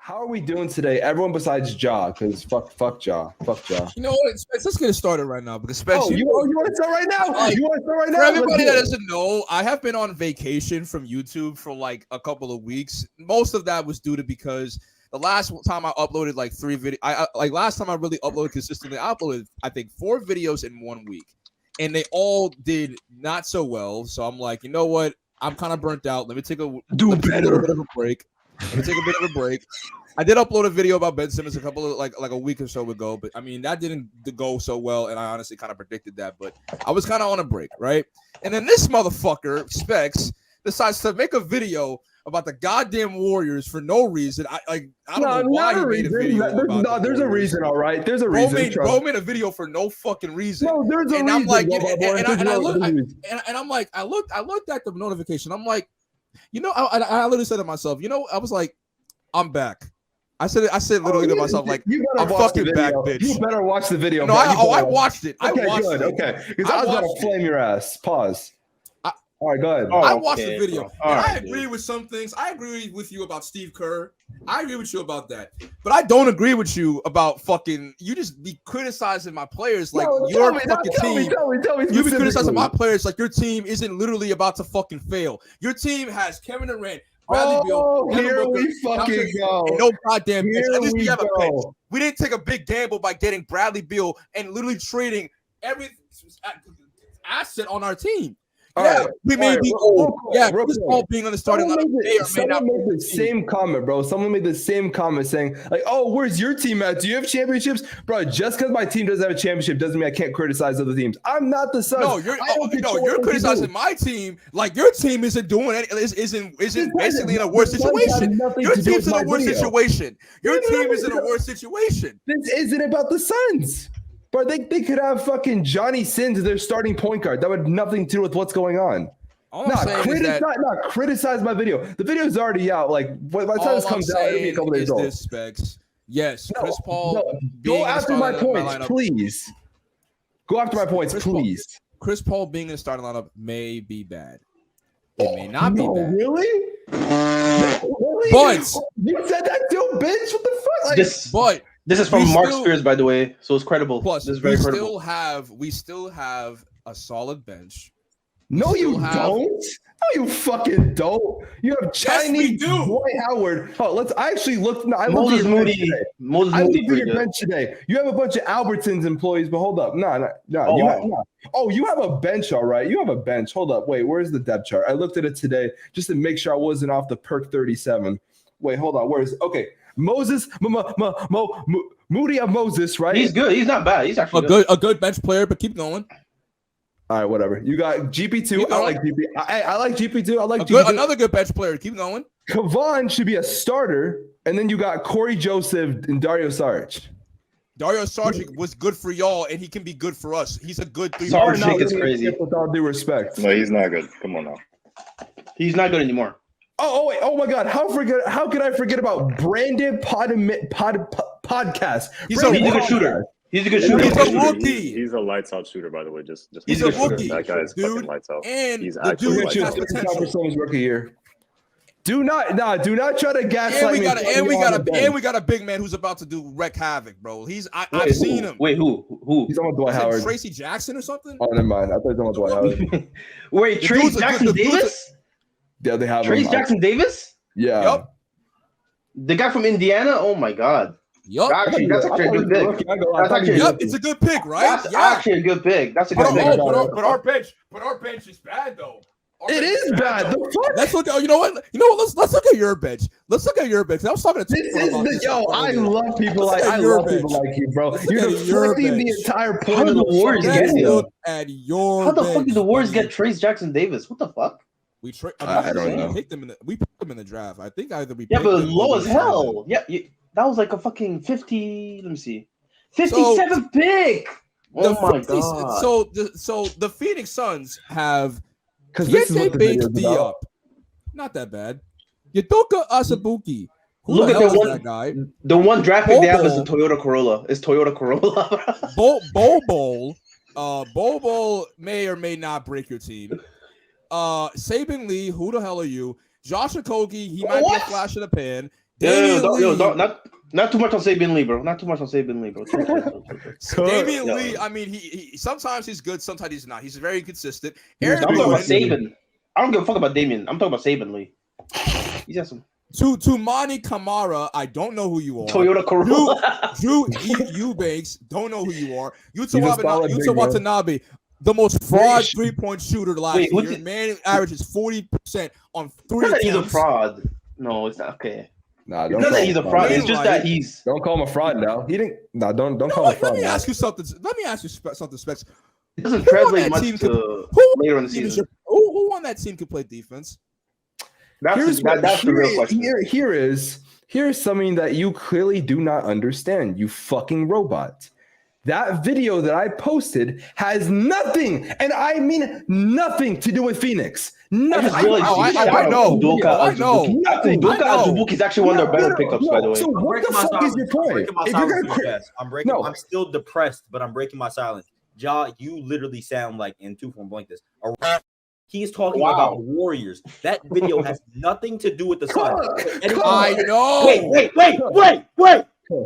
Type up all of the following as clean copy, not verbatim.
How are we doing today? Everyone besides Ja, because fuck Ja. You know what? Let's get it started right now because especially you want to start right now? You want to start right now? For everybody that doesn't know, I have been on vacation from YouTube for like a couple of weeks. Most of that was due to because the last time I uploaded like 3 videos, last time I really uploaded consistently, I uploaded I think 4 videos in 1 week, and they all did not so well. So I'm like, you know what? I'm kind of burnt out. Let me take a little bit of a break. Let me take a bit of a break. I did upload a video about Ben Simmons a couple of like a week or so ago, but I mean that didn't go so well, and I honestly kind of predicted that. But I was kind of on a break, right? And then this motherfucker Spex decides to make a video about the goddamn Warriors for no reason. I don't know why he made a video. There's a reason, all right. There's a reason. Bro made a video for no fucking reason. No, there's a reason. I'm like, I looked at the notification. I'm like, you know, I literally said to myself, you know, I was like, I'm back. I said literally to myself, like, I'm fucking back, bitch. You better watch the video. No, I watched it. Okay, good. Okay, because I was about to flame your ass. Pause. All right, go ahead. I watched the video. And I agree with some things. I agree with you about Steve Kerr. I agree with you about that. But I don't agree with you about fucking. You just be criticizing my players like your fucking team. You be criticizing my players like your team isn't literally about to fucking fail. Your team has Kevin Durant, Bradley Beal. Here we fucking go. And no goddamn bench. At least we have a bench. We didn't take a big gamble by getting Bradley Beal and literally trading every asset on our team. Yeah, we may be old. Yeah, Chris Paul being on the starting lineup may or may not. Someone made the same comment, bro. Someone made the same comment saying, like, "Oh, where's your team at? Do you have championships, bro? Just because my team doesn't have a championship doesn't mean I can't criticize other teams. I'm not the Suns. No, you're criticizing my team like your team isn't doing it. Isn't basically in a worse situation. Your team's in a worse situation. Your team is in a worse situation. This isn't about the Suns. But they could have fucking Johnny Sins as their starting point guard. That would have nothing to do with what's going on. Not criticize my video. The video is already out. Like by the time this comes out, it'll be a couple days old. Specs. Yes, Chris Paul. Go after my points, please. Go after my points, please. Chris Paul being in the starting lineup may be bad. It may not be bad. Really? But you said that too, bitch. What the fuck? This is from Mark Spears, by the way, so it's credible. Plus, this is very credible. We still have a solid bench. No, you don't. No, you fucking don't. You have Chinese Dwight Howard. Oh, I actually looked. No, I looked at your bench today. You have a bunch of Albertsons employees, but hold up. No. You have a bench, all right. You have a bench. Hold up. Wait, where's the depth chart? I looked at it today just to make sure I wasn't off the perk 37. Wait, hold on. Okay. Moses, Moody of Moses, right? He's good. He's not bad. He's actually a good bench player, but keep going. All right, whatever. You got GP2. I like GP. I like GP2. I like GP2. Another good bench player. Keep going. Kevon should be a starter, and then you got Corey Joseph and Dario Saric. Dario Saric was good for y'all, and he can be good for us. He's a good three. Saric is crazy. With all due respect. No, he's not good. Come on now. He's not good anymore. Oh wait! Oh my God! How could I forget about Brandon Podcast? He's a good shooter. He's a good shooter. He's a rookie. He's a lights out shooter, by the way. Just he's a rookie. That guy's fucking lights out. And he's actually lights out. For someone's rookie year. Do not try to gaslight me. And we got a big man who's about to do wreck havoc, bro. I've seen him. Wait, who? He's on Dwight Howard. Tracy Jackson or something? Oh, never mind. I thought he was on Dwight Howard. Wait, Tracy Jackson Davis? Yeah, they have Trace Jackson Davis? Yeah. Yep. The guy from Indiana? Oh my God. Yup. Actually, that's actually a good pick. It's a good pick, right? That's actually a good pick. That's a good pick. But our bench is bad though. It is bad. The fuck? Let's look at you know what? Let's look at your bench. Let's look at your bench. I was talking to I love people like you, bro. You're deflecting the entire point. How did the Warriors get him? Look at your How the fuck did the Warriors get Trace Jackson Davis? What the fuck? I don't know. We picked him in the draft. I think either we. Yeah, but low as hell. Yeah, that was like a fucking 50. Let me see, 57th pick. Oh my God. So the Phoenix Suns have because this is what the video is about. Not that bad. Yudoka Asabuki. Look at that guy. The one draft pick they have is the Toyota Corolla. It's Toyota Corolla. Bobo may or may not break your team. Saban Lee, who the hell are you? Josh Okogie, he might be a flash in the pan. Not too much on Sabian Lee, bro. Not too much on Sabian Lee, bro. Damian Lee, I mean, he sometimes he's good, sometimes he's not. He's very consistent. I'm talking about Saban. I don't give a fuck about Damian. I'm talking about Saban Lee. He's got some. To Manny Kamara, I don't know who you are. Toyota Corolla. Drew Eubanks, don't know who you are. Yuta Watanabe, the most fraud 3-point shooter last year. Man averages 40% on 3 attempts. He's a fraud. No, it's not okay. Nah, don't call him a fraud. It's just that he's. Don't call him a fraud now. He didn't. Nah, don't call him a fraud. Let me ask you something, Spex. It doesn't translate much to later in the season. Who on that team could play defense? That's the real question. Here's something that you clearly do not understand, you fucking robot. That video that I posted has nothing, and I mean nothing, to do with Phoenix. Nothing. I know. Nothing. Udoka is actually one of their better pickups, by the way. So what the fuck is your point? I'm still depressed, but I'm breaking my silence. Ja, you literally sound like in Tooforwon blank this. He is talking about the Warriors. That video has nothing to do with the Suns. I know. Wait.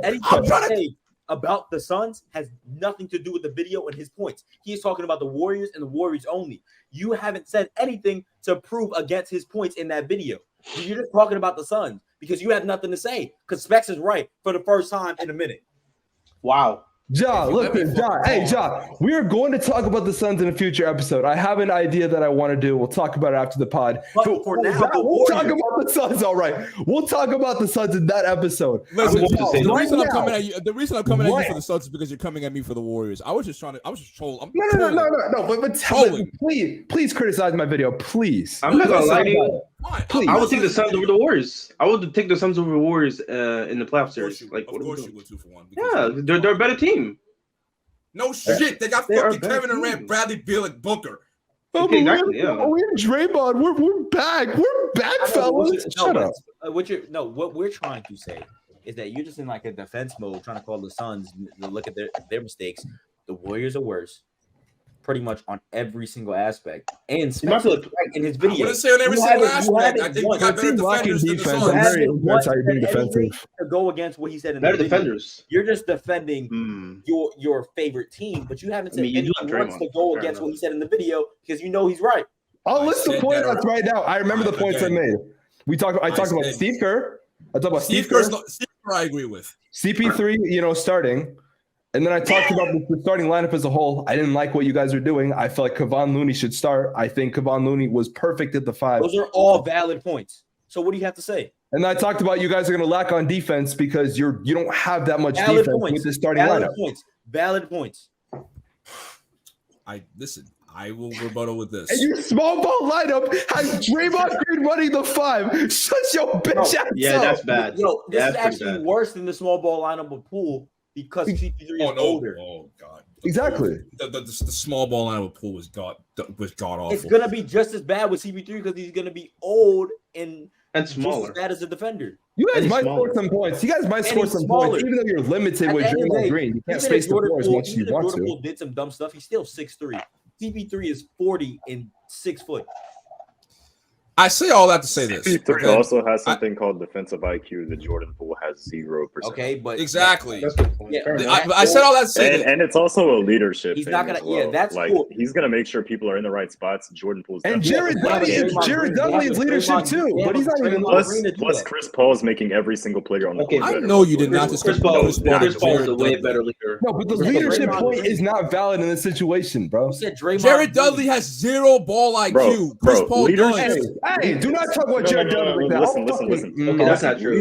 Anything you say about the Suns has nothing to do with the video and his points. He is talking about the Warriors and the Warriors only. You haven't said anything to prove against his points in that video. You're just talking about the Suns because you have nothing to say. Because Spex is right for the first time in a minute. Wow. Hey, we are going to talk about the Suns in a future episode. I have an idea that I want to do. We'll talk about it after the pod. But for now, we'll talk about the Suns. All right, we'll talk about the Suns in that episode. Listen, the reason I'm coming at you for the Suns is because you're coming at me for the Warriors. I was just trolling. No. But tell me, please criticize my video, please. I'm not gonna lie to you. I would take the Suns over the Warriors. I would take the Suns over the Warriors in the playoff series. Of course you would 2-for-1. Yeah, they're a better team. No shit, they got fucking Kevin Durant, Bradley Beal, and Booker. Okay, exactly. Yeah, we're Draymond. We're back. We're back, fellas. Shut up. What we're trying to say is that you're just in like a defense mode, trying to call the Suns to look at their mistakes. The Warriors are worse. Pretty much on every single aspect, and in his video, I wouldn't say on every single aspect. I think we got better defenders than the Suns. That's how you're being defensive. To go against what he said in better the video. Defenders. You're just defending your favorite team, but you haven't said anything once to go against what he said in the video because you know he's right. I'll list the points out right now. I remember the points I made. I talked about Steve Kerr. I talked about Steve Kerr. Steve Kerr, I agree with. CP3, starting. And then I talked about the starting lineup as a whole. I didn't like what you guys are doing. I felt like Kevon Looney should start. I think Kevon Looney was perfect at the 5. Those are all valid points. So what do you have to say? And I talked about you guys are going to lack on defense because you don't have that much defense with the starting lineup. Valid points. I will rebuttal with this. And your small ball lineup has Draymond Green running the 5. Shut your bitch ass Yeah, up. that's bad. This is actually worse than the small ball lineup with Poole. Because CP3 is older. Oh God! Exactly. The small ball line with Poole was god awful. It's gonna be just as bad with CP3 because he's gonna be old and smaller. Just as bad as a defender. You guys might score some points. You guys might score some points, even though you're limited with Draymond Green. You can't space the floor as much as you want to. Jordan Poole did some dumb stuff. He's still 6'3". CP3 is 40 and 6 foot. I say all that to say this. CP3 also has something called defensive IQ that Jordan Poole has 0%. Okay, but exactly. I said all that to say that. And it's also a leadership. He's not gonna. Well. Yeah, that's like cool. He's gonna make sure people are in the right spots. Jordan Poole's and Jared Dudley is leadership too, but he's not even. Plus, Chris Paul is making every single player on the court. I know you did not discuss Chris Paul is a way better leader. No, but the leadership point is not valid in this situation, bro. Jared Dudley has 0 ball IQ. Chris Paul does. Hey, do not talk about Jared Dudley. Listen. Okay, that's not true.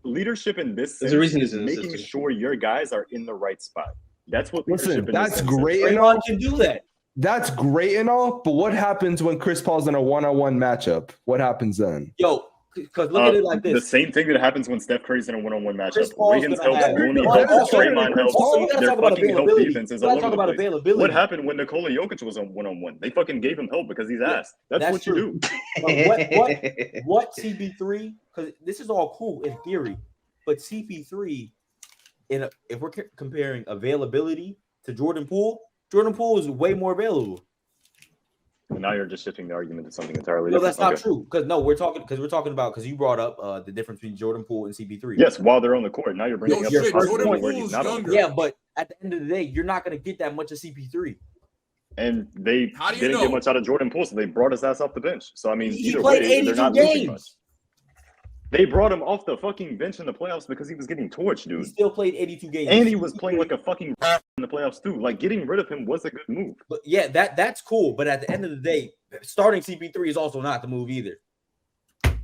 Leadership in this sense is making sure your guys are in the right spot. That's what. Listen, that's great and all. all. Can do that. That's great and all, but what happens when Chris Paul's in a one-on-one matchup? What happens then? Yo, because look at it like this. The same thing that happens when Steph Curry's in a one-on-one matchup. Chris Paul's Wiggins helps, Looney also, helps, Draymond helps. Also, Their fucking help defense is all over the place. Availability. What happened when Nikola Jokic was on one-on-one? They fucking gave him help because he's ass. That's what true. You do. What CP3? Because this is all cool in theory, but CP3, if we're comparing availability to Jordan Poole is way more available. Now you're just shifting the argument to something entirely No, different. that's not true. Because we're talking about you brought up the difference between Jordan Poole and CP3. Yes, while they're on the court. Now you're bringing up the Jordan where he's Poole's not younger. Yeah, but at the end of the day, you're not going to get that much of CP3. And they didn't get much out of Jordan Poole, so they brought his ass off the bench. So I mean, He either played way, 82 they're not losing much. games. They brought him off the fucking bench in the playoffs because he was getting torched, dude. He still played 82 games. And he was playing like a fucking in the playoffs too. Like getting rid of him was a good move. But yeah, that's cool. But at the end of the day, starting CP3 is also not the move either.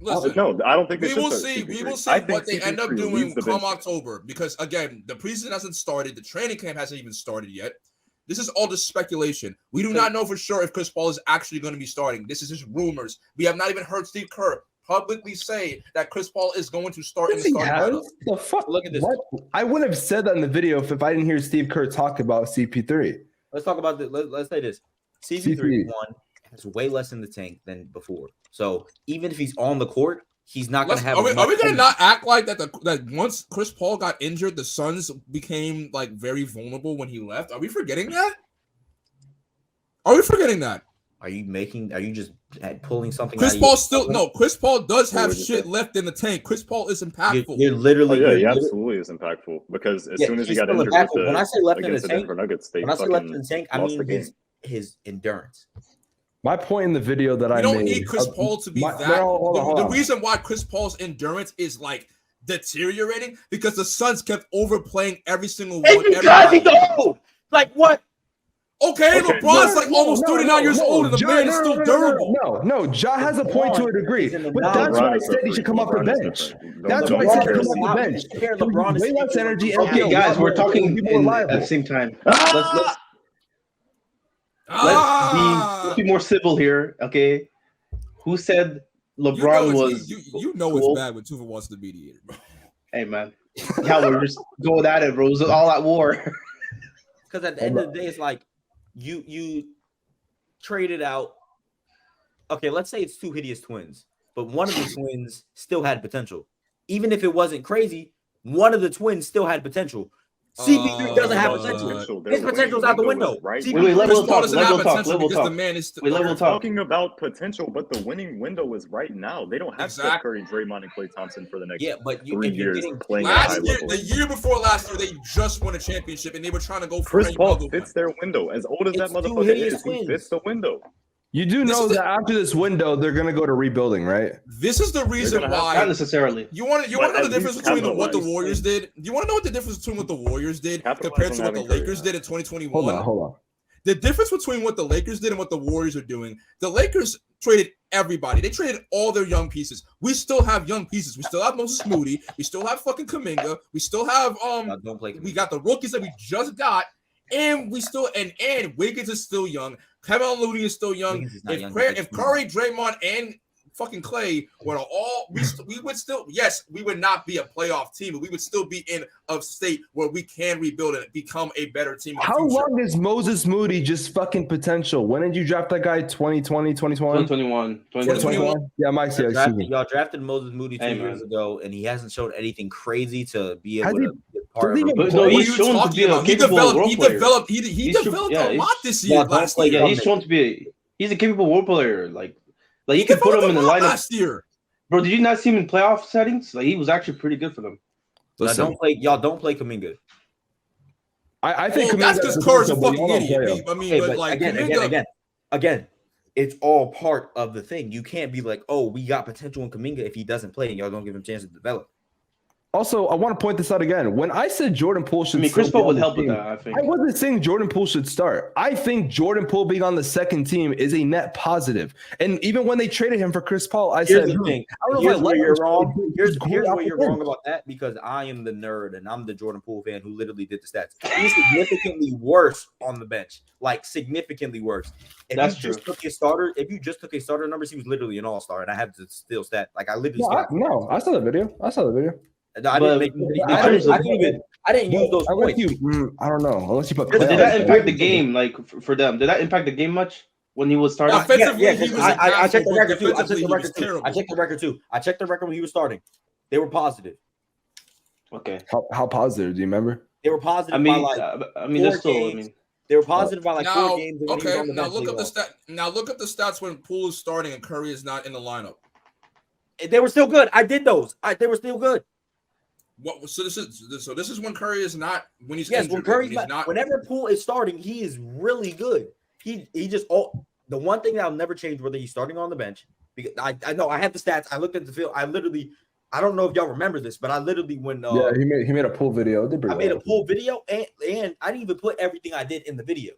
Listen, no, I don't think we will see. We will see what they end up doing come October. Because again, the preseason hasn't started. The training camp hasn't even started yet. This is all just speculation. We do not know for sure if Chris Paul is actually going to be starting. This is just rumors. We have not even heard Steve Kerr publicly say that Chris Paul is going to start in the starting lineup. The fuck? Look at this. What? I wouldn't have said that in the video if I didn't hear Steve Kerr talk about CP3. Let's talk about this. Let's say this. CP3 has way less in the tank than before. So even if he's on the court, he's not going to have. Are we going to not act like that? That once Chris Paul got injured, the Suns became like very vulnerable when he left. Are we forgetting that? Are we forgetting that? Are you just pulling something? Chris Paul Chris Paul does have shit left in the tank. Chris Paul is impactful. You're literally. He absolutely is impactful because as soon as he got injured when I say left in the tank, I mean his endurance. My point in the video that I don't need Chris Paul to be the reason why Chris Paul's endurance is like deteriorating because the Suns kept overplaying every single one. Because he's old. Like what? Okay, LeBron's almost 39 years old, and the man is still durable. No, Ja has a point to a degree, but that's why I said he should come off the bench. That's why I said he should come off the bench. LeBron way less energy. Okay, guys, we're talking at the same time. Let's be more civil here, okay? Who said LeBron was? You know it's bad when Tooforwon's the mediator, bro. Hey man, yeah, we're just going at it, bro. It was all at war. Because at the end of the day, it's like. You traded out. Okay, let's say it's two hideous twins, but one of the twins still had potential. Even if it wasn't crazy, one of the twins still had potential. CP3 doesn't have potential. His potential's out the window. Right? Level talk. We're talking about potential, but the winning window is right now. They don't have Steph Curry, Draymond, and Klay Thompson for the next 3 years playing at high level. The year before last year, they just won a championship, and they were trying to go for Chris Paul fits their window. As old as that motherfucker is, he fits the window. You do know that after this window, they're going to go to rebuilding, right? This is the reason why. Not necessarily. You want to know the difference between what the Warriors did? You want to know what the difference between what the Warriors did compared to what the Lakers did in 2021? Hold on. The difference between what the Lakers did and what the Warriors are doing, the Lakers traded everybody. They traded all their young pieces. We still have young pieces. We still have Moses Moody. We still have fucking Kuminga. We still have we got the rookies that we just got. And we still and Wiggins is still young. Kevin Looney is still young. If Curry, Draymond, and fucking Klay were all, we would still, yes, we would not be a playoff team, but we would still be in a state where we can rebuild and become a better team. How long is Moses Moody just fucking potential? When did you draft that guy? 2020, 2021? 2021. Yeah, Mike. Y'all drafted Moses Moody 2 years ago, and he hasn't shown anything crazy to be able to get part of it. No, he's shown to be a capable role player. He developed a lot this year. Yeah, he's shown to be. He's a capable role player. Like you could put him in the lineup last year. Bro, did you not see him in playoff settings? Like he was actually pretty good for them. Y'all don't play Kuminga. I think that's because Kerr's a fucking idiot. I mean, but like again, it's all part of the thing. You can't be like, oh, we got potential in Kuminga if he doesn't play and y'all don't give him a chance to develop. Also, I want to point this out again. When I said Jordan Poole should, Chris Paul would help with that. I think I wasn't saying Jordan Poole should start. I think Jordan Poole being on the second team is a net positive. And even when they traded him for Chris Paul, I said, here's where you're wrong. Here's where you're wrong about that because I am the nerd and I'm the Jordan Poole fan who literally did the stats. He's significantly worse on the bench, like significantly worse. If you just took his starter numbers, he was literally an all-star, and I have to still stat. Like I literally. I saw the video. No, I didn't use those points. I don't know. Unless you put. Did that impact the game? Like for them, did that impact the game much when he was starting? I checked the record too. I checked the record when he was starting. They were positive. Okay. How positive? Do you remember? They were positive. They were positive by like 4 games. Okay, now look up the stat. Now look up the stats when Poole is starting and Curry is not in the lineup. They were still good. I did those. They were still good. What? So this is when Curry is not when he's injured. When Curry's not. Whenever Poole is starting, he is really good. He just the one thing that'll never change whether he's starting on the bench. Because I know I have the stats. I looked at the field. I don't know if y'all remember this, but I literally when he made a Poole video. I made a Poole video and I didn't even put everything I did in the video.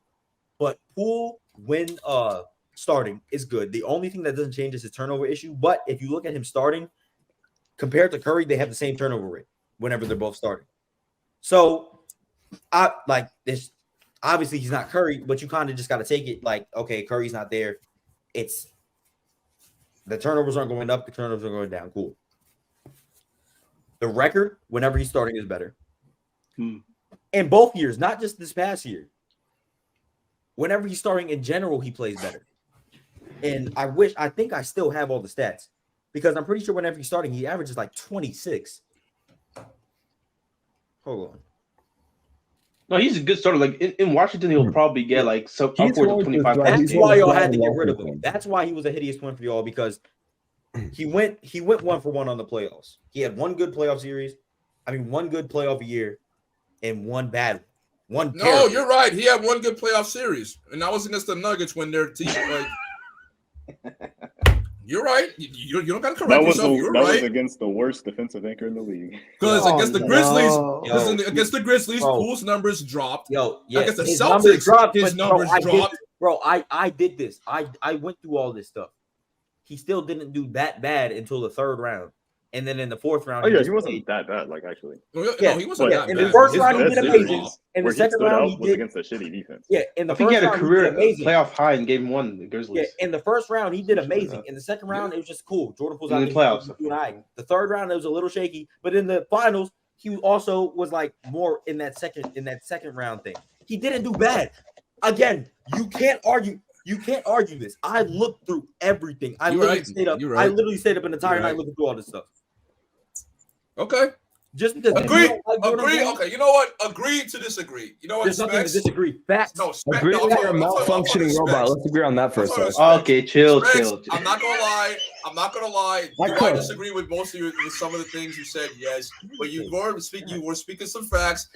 But Poole when starting is good. The only thing that doesn't change is his turnover issue. But if you look at him starting compared to Curry, they have the same turnover rate whenever they're both starting. So I like this. Obviously, he's not Curry, but you kind of just got to take it like, okay, Curry's not there. It's the turnovers aren't going up, the turnovers are going down. Cool. The record, whenever he's starting, is better. In both years, not just this past year. Whenever he's starting in general, he plays better. And I think I still have all the stats because I'm pretty sure whenever he's starting, he averages like 26. Hold on. No, he's a good starter. Like in Washington, he'll probably get like upwards of 25. That's why y'all had to get rid of him. That's why he was a hideous one for y'all because he went 1-for-1 on the playoffs. He had one good playoff series, one good playoff year, and one bad one. No, you're right. He had one good playoff series, and that was against the Nuggets when their team. You're right. You don't got to correct yourself. You're right. That was against the worst defensive anchor in the league. Because against the Grizzlies, Poole's numbers dropped. Against the his Celtics, his numbers dropped. I did this. I went through all this stuff. He still didn't do that bad until the 3rd round. And then in the 4th round, he wasn't that bad, like actually. No, he wasn't that bad. In the 1st round, he did amazing. In the 2nd round, he was against a shitty defense. Yeah, in the 1st round, he had a career playoff high in game 1. The Grizzlies. Yeah, in the 1st round, he did amazing. In the 2nd round, it was just cool. Jordan Poole's out in the playoffs. The 3rd round, it was a little shaky, but in the finals, he also was like more in that second round thing. He didn't do bad. Again, you can't argue. You can't argue this. I looked through everything. I literally stayed up an entire night looking through all this stuff. Okay. Just because agree. Okay, you know what? Agree to disagree. You know what? There's nothing to disagree. Facts. No, agree with your malfunctioning robot. Let's agree on that for a second. Okay, chill. I'm not gonna lie. I disagree with most of some of the things you said. Yes, but you were speaking some facts.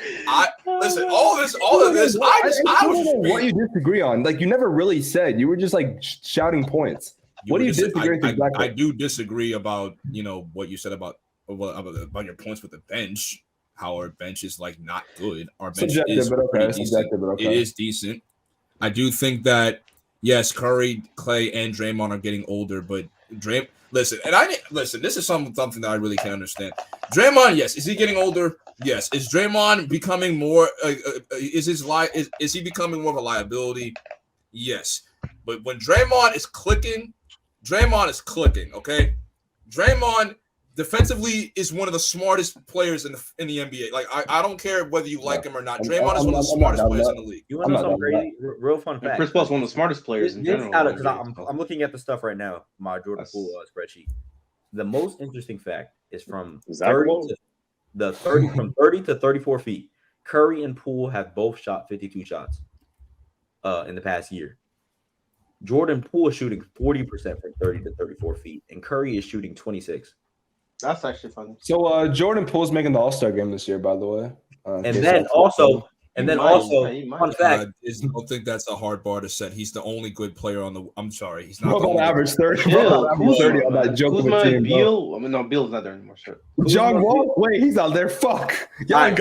Listen. All of this. I don't know what you disagree on. Like you never really said. You were just like shouting points. What do you disagree with exactly? I do disagree about what you said about your points with the bench. How our bench is like not good. Our bench is decent. It is decent. I do think that yes, Curry, Clay, and Draymond are getting older, but listen. This is something that I really can't understand. Draymond, yes, is he getting older? Yes. Is Draymond becoming more? Is he becoming more of a liability? Yes. But when Draymond is clicking. Okay, Draymond. Defensively is one of the smartest players in the NBA. Like I don't care whether you like him or not. Draymond is one of the smartest players in the league. You want to know something crazy? Real fun fact. Chris Paul's one of the smartest players in general. Because I'm looking at the stuff right now. My Jordan Poole spreadsheet. The most interesting fact is from 30 to 34 feet. Curry and Poole have both shot 52 shots in the past year. Jordan Poole is shooting 40% from 30 to 34 feet, and Curry is shooting 26. That's actually funny. So Jordan Poole's making the All-Star game this year, by the way. And then also, fun fact. I don't think that's a hard bar to set. He's the only good player on the. I'm sorry, he's not. About average 30. Average 30 on that joke Kuzma team. Beal. No, Beal's not there anymore. Sure. John Wall. Wait, he's out there. Fuck. Kuzma.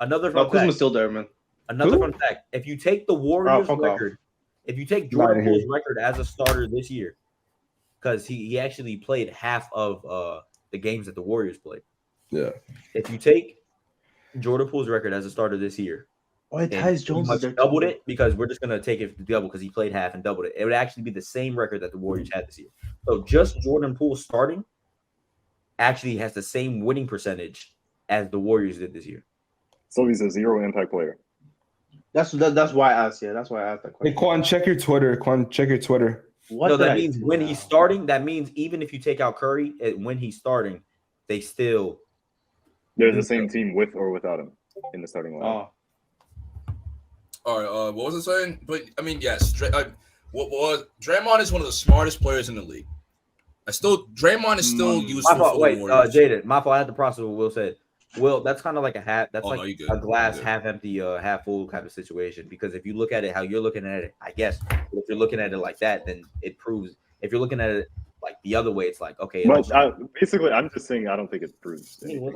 Another fun fact. Kuzma's still there, man. Another fun fact. If you take the Warriors record, if you take Jordan Poole's record as a starter this year. Because he actually played half of the games that the Warriors played. Yeah. If you take Jordan Poole's record as a starter this year, Tyus Jones doubled it because we're just gonna take it to double because he played half and doubled it. It would actually be the same record that the Warriors had this year. So just Jordan Poole starting actually has the same winning percentage as the Warriors did this year. So he's a zero impact player. That's why I asked. Yeah, that's why I asked that question. Hey, Quan, check your Twitter. What that means when he's starting, that means even if you take out Curry, when he's starting, they're the same team with or without him in the starting line. All right. What was I saying? But I mean, yes. Draymond is one of the smartest players in the league. Draymond is still useful for the Warriors. Jaded. My fault. I had to process what Will said. Will, that's kind of like a half. That's a glass half empty, half full kind of situation. Because if you look at it how you're looking at it, I guess if you're looking at it like that, then it proves. If you're looking at it like the other way, it's like okay. But basically, I'm just saying I don't think it proves anything.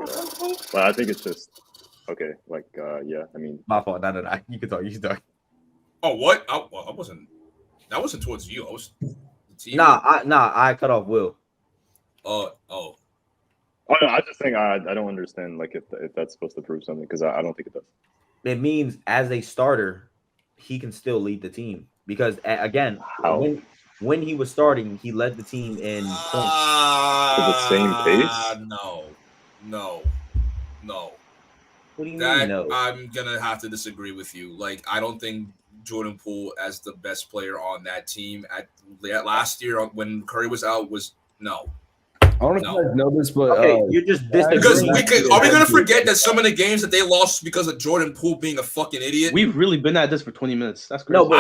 But I think it's just okay. Like yeah, I mean, my fault. No. You can talk. You can talk. Oh, what? I wasn't. That wasn't towards you. I was. I cut off Will. Oh. Oh no, I just think I don't understand like if that's supposed to prove something because I don't think it does. It means as a starter, he can still lead the team because again, when he was starting, he led the team in points at the same pace. No. What do you mean? No? I'm gonna have to disagree with you. Like I don't think Jordan Poole as the best player on that team at last year when Curry was out was no. I don't know if you guys know this, but you're just because are we gonna forget that some of the games that they lost because of Jordan Poole being a fucking idiot? We've really been at this for 20 minutes. That's crazy. No, but